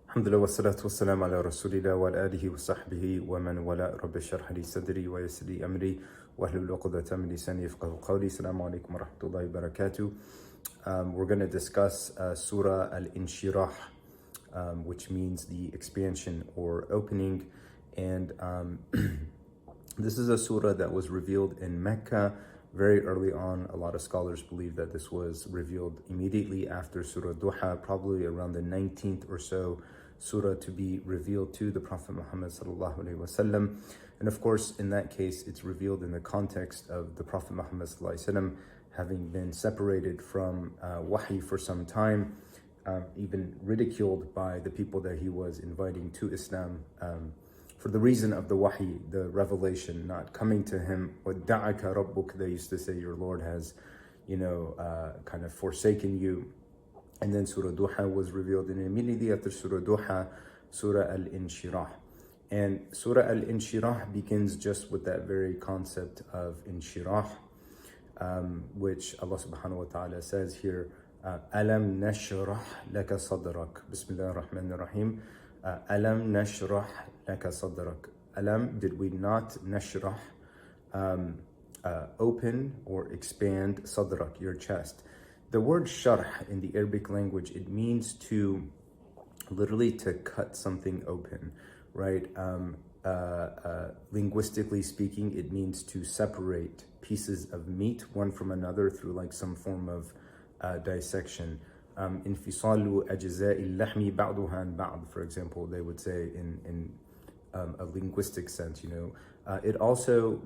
الحمد لله والصلاة والسلام على رسول الله وعلى آله وصحبه ومن والاه. رب اشرح لي صدري ويسر لي أمري واحلل عقدة من لساني يفقهوا قولي. السلام عليكم ورحمة الله وبركاته. We're going to discuss Surah Al-Inshirah, which means the expansion or opening. And this is a surah that was revealed in Mecca very early on. A lot of scholars believe that this was revealed immediately after Surah Duha, probably around the 19th or so surah to be revealed to the Prophet Muhammad sallallahu alaihi wasallam. And of course, in that case, it's revealed in the context of the Prophet Muhammad sallallahu alaihi wasallam having been separated from wahi for some time, even ridiculed by the people that he was inviting to Islam, for the reason of the wahi, the revelation not coming to him. وَدَّعَكَ رَبُّكَ, they used to say, your Lord has, kind of forsaken you. And then Surah Duha was revealed, and immediately after Surah Duha, Surah Al-Inshirah. And Surah Al-Inshirah begins just with that very concept of Inshirah, which Allah subhanahu wa ta'ala says here, Alam nashrah laka sadrak. Bismillah ar-Rahman ar-Rahim. Alam nashrah laka sadrak. Alam, did we not nashrah, open or expand sadrak, your chest. The word sharh in the Arabic language, it means to literally to cut something open, right? Linguistically speaking, it means to separate pieces of meat one from another through like some form of dissection. Infisalu ajza'i lahmi ba'duha an ba'd, for example, they would say in a linguistic sense. It also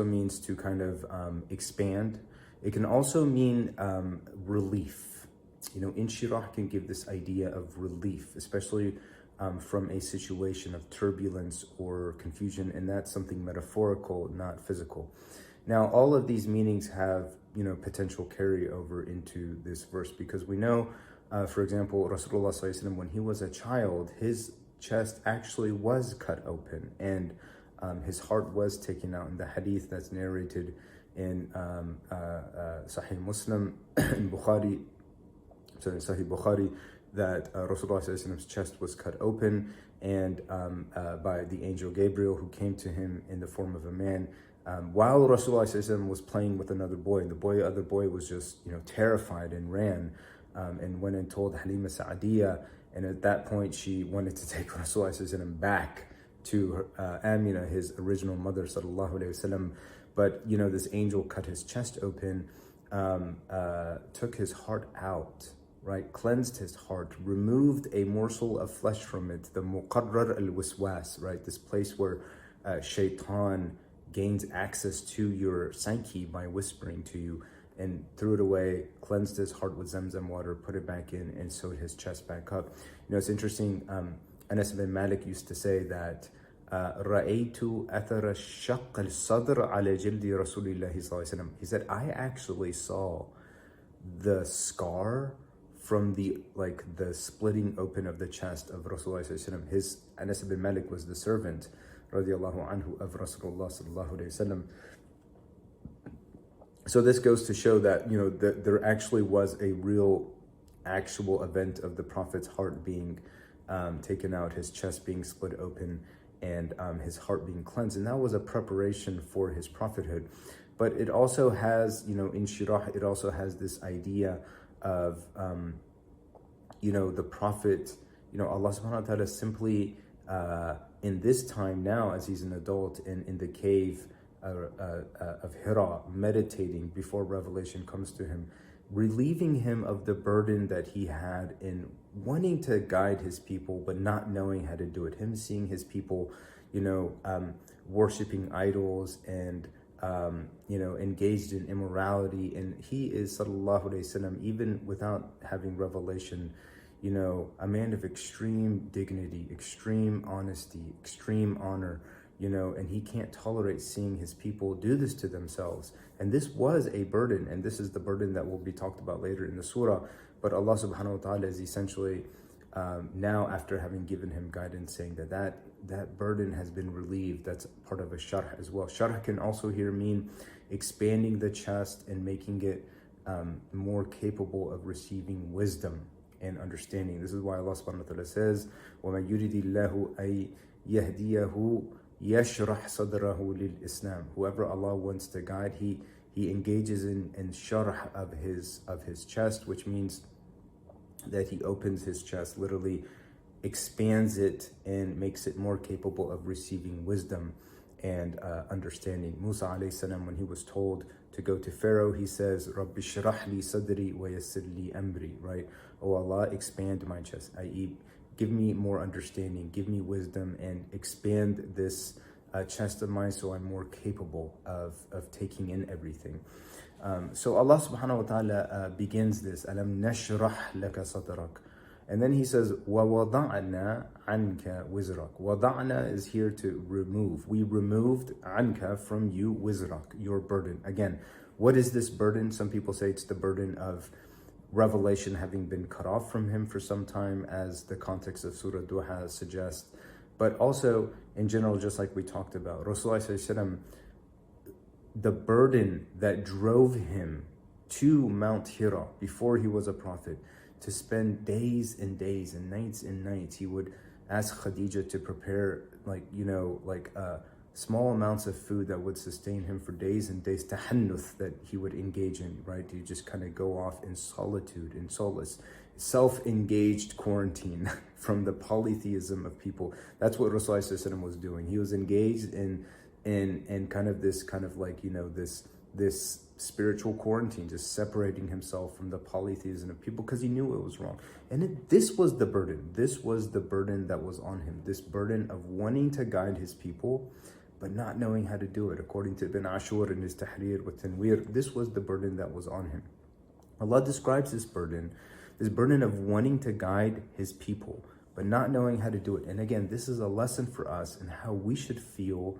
means to kind of expand. It can also mean relief. Inshirah can give this idea of relief, especially from a situation of turbulence or confusion, and that's something metaphorical, not physical. Now, all of these meanings have, potential carryover into this verse, because we know, for example, Rasulullah SAW, when he was a child, his chest actually was cut open, and his heart was taken out. In the hadith that's narrated in Sahih Muslim, in Sahih Bukhari, that Rasulullah's chest was cut open, and by the angel Gabriel, who came to him in the form of a man, while Rasulullah was playing with another boy, and the other boy was just terrified and ran and went and told Halima Sa'adiyah, and at that point she wanted to take Rasulullah back to Amina, his original mother, sallallahu alaihi wasallam. But this angel cut his chest open, took his heart out, right? Cleansed his heart, removed a morsel of flesh from it, the muqarrar al-wiswas, right? This place where shaitan gains access to your psyche by whispering to you, and threw it away, cleansed his heart with Zamzam water, put it back in, and sewed his chest back up. It's interesting. Anas bin Malik used to say that رَأَيْتُ أَثَرَ الشَّقَّ الصَّدْرِ عَلَى جِلْدِ رَسُولِ اللَّهِ صلى الله عليه وسلم. He said, I actually saw the scar from the splitting open of the chest of Rasulullah sallallahu alaihi wasallam. His Anas bin Malik was the servant radiallahu anhu of Rasulullah sallallahu alaihi wasallam. So this goes to show that that there actually was a real actual event of the Prophet's heart being taken out, his chest being split open, and his heart being cleansed, and that was a preparation for his prophethood. But it also has, in Shirah, it also has this idea of, the Prophet, Allah subhanahu wa ta'ala simply, in this time now, as he's an adult in the cave of Hira, meditating before revelation comes to him, relieving him of the burden that he had in wanting to guide his people but not knowing how to do it. Him seeing his people, worshiping idols and engaged in immorality, and he is sallallahu alaihi wasallam, even without having revelation, a man of extreme dignity, extreme honesty, extreme honor, and he can't tolerate seeing his people do this to themselves. And this was a burden, and this is the burden that will be talked about later in the surah. But Allah subhanahu wa ta'ala is essentially now, after having given him guidance, saying that burden has been relieved. That's part of a sharh as well. Sharh can also here mean expanding the chest and making it more capable of receiving wisdom and understanding. This is why Allah subhanahu wa ta'ala says, وَمَنْ يُرِدِ اللَّهُ أَن يَهْدِيَهُ يَشْرَحْ صَدْرَهُ لِلْإِسْلَامِ. Whoever Allah wants to guide, He engages in sharh of his chest, which means that He opens His chest, literally expands it and makes it more capable of receiving wisdom and understanding. Musa alayhi salam, when he was told to go to Pharaoh, he says, Rabbi shrah li sadri wa yassir li amri, right? Oh Allah, expand my chest, i.e. give me more understanding, give me wisdom, and expand this chest of mine so I'm more capable of taking in everything. So Allah subhanahu wa ta'ala begins this, Alam nashrah laka sadrak. And then He says, وَوَضَعْنَا عَنْكَ وِزْرَكَ. Wada'na is here to remove. We removed anka from you, wizrak, your burden. Again, what is this burden? Some people say it's the burden of revelation having been cut off from him for some time, as the context of Surah Duha suggests. But also, in general, just like we talked about, Rasulullah sallallahu alaihi wasallam, the burden that drove him to Mount Hira before he was a prophet, to spend days and days and nights, he would ask Khadija to prepare small amounts of food that would sustain him for days and days, tahannuth, that he would engage in, right? To just kind of go off in solitude, in solace, self-engaged quarantine from the polytheism of people. That's what Rasulullah was doing. He was engaged in this spiritual quarantine, just separating himself from the polytheism of people because he knew it was wrong. And this was the burden. This was the burden that was on him. This burden of wanting to guide his people, but not knowing how to do it. According to Ibn Ashur in his Tahrir wa Tanwir, this was the burden that was on him. Allah describes this burden of wanting to guide His people, but not knowing how to do it. And again, this is a lesson for us in how we should feel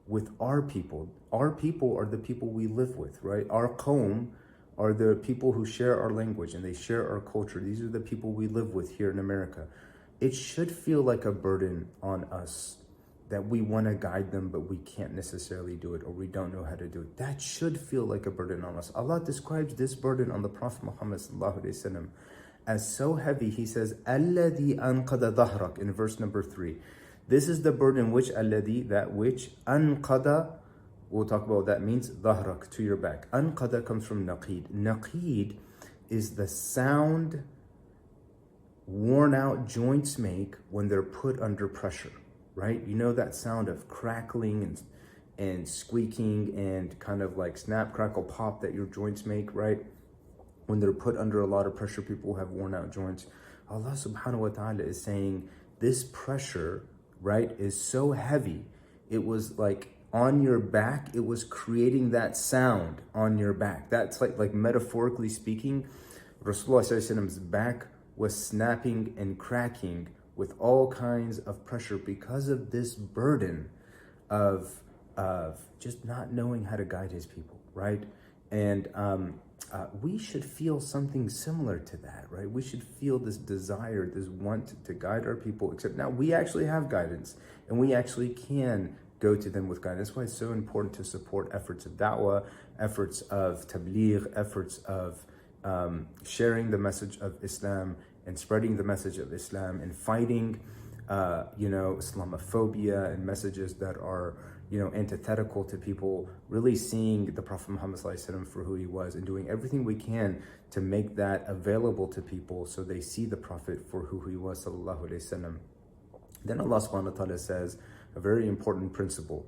with our people. Our people are the people we live with, right? Our qawm are the people who share our language and they share our culture. These are the people we live with here in America. It should feel like a burden on us that we want to guide them, but we can't necessarily do it, or we don't know how to do it. That should feel like a burden on us. Allah describes this burden on the Prophet Muhammad ﷺ as so heavy. He says, "Alladhi anqada dhahrak," in verse number 3. This is the burden which alladhi, that which, anqada, we'll talk about what that means, dhahrak, to your back. Anqada comes from naqid. Naqid is the sound worn out joints make when they're put under pressure, right? You know that sound of crackling and squeaking and kind of like snap, crackle, pop that your joints make, right? When they're put under a lot of pressure, people have worn out joints. Allah subhanahu wa ta'ala is saying this pressure, right, is so heavy. It was like on your back, it was creating that sound on your back. That's like metaphorically speaking, Rasulullah's back was snapping and cracking with all kinds of pressure because of this burden of just not knowing how to guide His people, right? And we should feel something similar to that, right? We should feel this desire, this want to guide our people, except now we actually have guidance and we actually can go to them with guidance. That's why it's so important to support efforts of da'wah, efforts of tabligh, efforts of sharing the message of Islam and spreading the message of Islam and fighting, Islamophobia and messages that are, antithetical to people really seeing the Prophet Muhammad ﷺ for who he was and doing everything we can to make that available to people so they see the Prophet for who he was, sallallahu alaihi wasallam. Then Allah subhanahu wa ta'ala says a very important principle.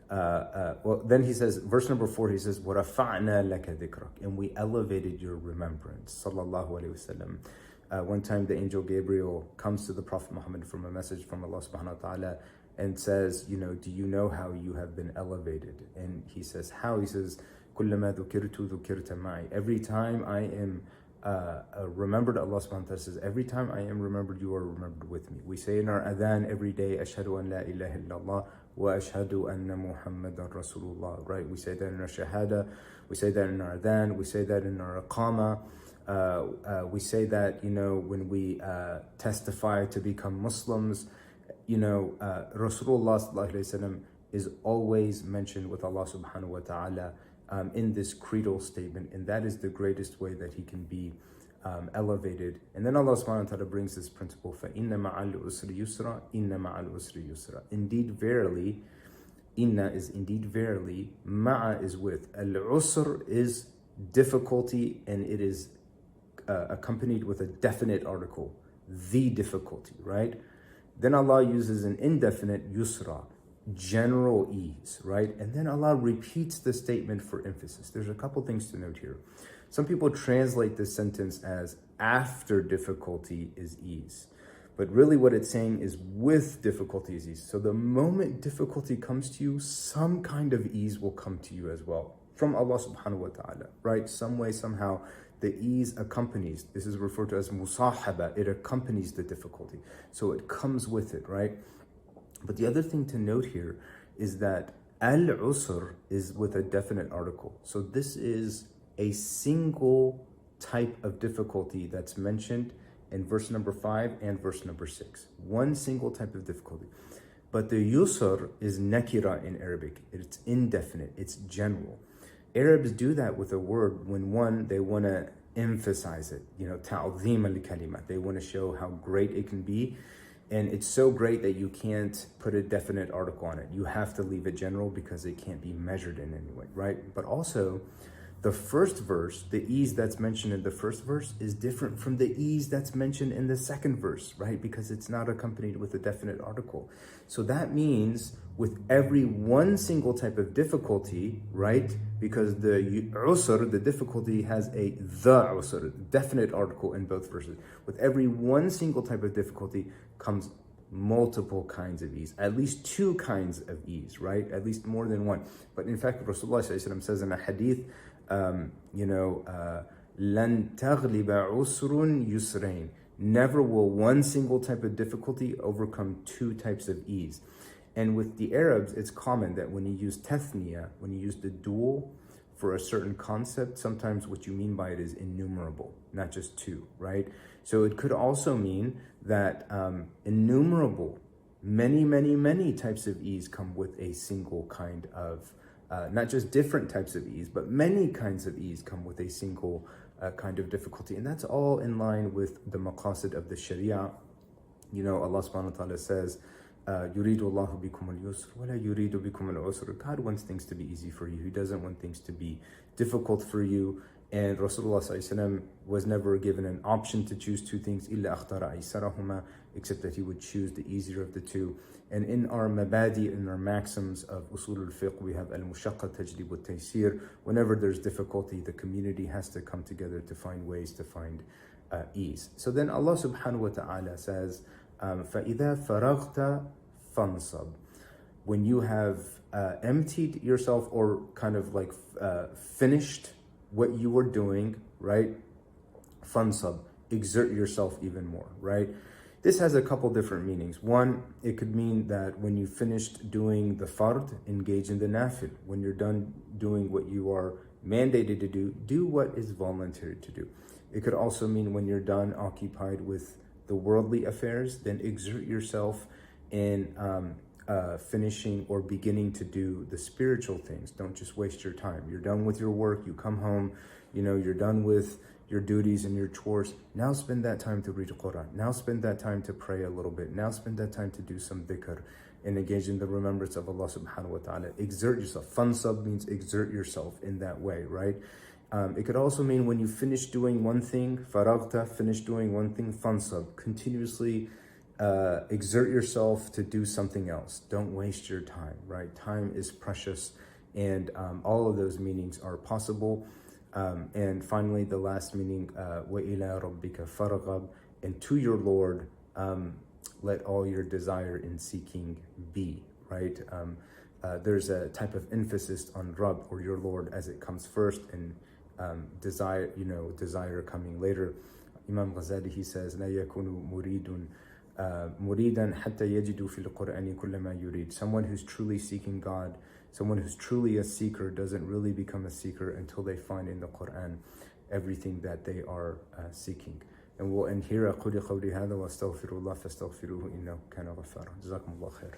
Then He says, verse number 4, He says, وَرَفَعْنَا لَكَ ذِكْرَكَ, and we elevated your remembrance, sallallahu alaihi wasallam. One time the angel Gabriel comes to the Prophet Muhammad from a message from Allah subhanahu wa ta'ala and says, do you know how you have been elevated? And he says, how? He says, كُلَّمَا ذُكِرْتُ ذُكِرْتَ مَعِي. Every time I am remembered, Allah subhanahu wa ta'ala says, every time I am remembered, you are remembered with me. We say in our adhan every day, أَشْهَدُ أَن لَا إِلَهَ إِلَّا اللَّهِ وَأَشْهَدُ أَنَّ مُحَمَّدًا رَسُولُ اللَّهِ, right? We say that in our shahada, we say that in our adhan, we say that in our iqama. We say that, when we testify to become Muslims. Rasulullah sallallahu alaihi wasallam is always mentioned with Allah subhanahu wa ta'ala in this creedal statement, and that is the greatest way that he can be elevated. And then Allah subhanahu wa ta'ala brings this principle, فَإِنَّ مَعَ الْعُسْرِ يُسْرًا إِنَّ مَعَ الْعُسْرِ يُسْرًا. Indeed, verily, inna is indeed verily, ma'a is with, al-usr is difficulty, and it is accompanied with a definite article, the difficulty, right? Then Allah uses an indefinite yusra, general ease, right? And then Allah repeats the statement for emphasis. There's a couple things to note here. Some people translate this sentence as after difficulty is ease. But really what it's saying is with difficulty is ease. So the moment difficulty comes to you, some kind of ease will come to you as well from Allah subhanahu wa ta'ala, right? Some way, somehow, the ease accompanies. This is referred to as musahaba. It accompanies the difficulty. So it comes with it, right? But the other thing to note here is that al-usr is with a definite article. So this is a single type of difficulty that's mentioned in verse number 5 and verse number 6. One single type of difficulty. But the yusr is nakira in Arabic. It's indefinite, it's general. Arabs do that with a word when they want to emphasize it, ta'zim al-kalima. They want to show how great it can be. And it's so great that you can't put a definite article on it. You have to leave it general because it can't be measured in any way, right? But also, the first verse, the ease that's mentioned in the first verse is different from the ease that's mentioned in the second verse, right? Because it's not accompanied with a definite article. So that means with every one single type of difficulty, right? Because the usr, the difficulty, has the usr, definite article in both verses. With every one single type of difficulty comes multiple kinds of ease, at least two kinds of ease, right? At least more than one. But in fact, Rasulullah says in a hadith, لَن تَغْلِبَ عُسْرٌ يُسْرَيْن. Never will one single type of difficulty overcome two types of ease. And with the Arabs, it's common that when you use tathniya, when you use the dual for a certain concept, sometimes what you mean by it is innumerable, not just two, right? So it could also mean that innumerable, many types of ease come with a single kind of not just different types of ease, but many kinds of ease come with a single kind of difficulty. And that's all in line with the maqasid of the Sharia. Allah subhanahu wa ta'ala says, يُرِيدُ اللَّهُ بِكُمُ الْيُسْرَ وَلَا يُرِيدُ بِكُمُ الْعُسْرَ. God wants things to be easy for you. He doesn't want things to be difficult for you. And Rasulullah ﷺ was never given an option to choose two things, إِلَّا أَخْتَرَ أَيْسَرَهُمَا, except that he would choose the easier of the two. And in our mabadi, in our maxims of usul al-fiqh, we have al-mushaqqa tajlib al-taysir. Whenever there's difficulty, the community has to come together to find ways to find ease. So then Allah subhanahu wa ta'ala says, فَإِذَا فَرَغْتَ فَانْصَبْ. When you have emptied yourself, or kind of like finished what you were doing, right? Fansab, exert yourself even more, right? This has a couple different meanings. One, it could mean that when you finished doing the fard, engage in the nafil. When you're done doing what you are mandated to do what is voluntary to do. It could also mean when you're done occupied with the worldly affairs, then exert yourself in finishing or beginning to do the spiritual things. Don't just waste your time. You're done with your work, you come home, you're done with your duties and your chores. Now spend that time to read the Quran. Now spend that time to pray a little bit. Now spend that time to do some dhikr and engage in the remembrance of Allah subhanahu wa ta'ala. Exert yourself. Fansab means exert yourself in that way, right? It could also mean when you finish doing one thing, faragta, finish doing one thing, fansab, continuously exert yourself to do something else. Don't waste your time, right? Time is precious, and all of those meanings are possible. And finally, the last meaning, وَإِلَىٰ رَبِّكَ فَارْغَب, and to your Lord, let all your desire in seeking be, right? There's a type of emphasis on Rabb, or your Lord, as it comes first, and desire coming later. Imam Ghazali, he says, لا يكون مريد مريدا حتى يجد في القرآن كل ما يريد. Someone who's truly seeking God, someone who's truly a seeker, doesn't really become a seeker until they find in the Quran everything that they are seeking. And we'll end here. أقول قولي هذا وأستغفر الله فاستغفروه إنه كان غفارا. جزاكم الله خير.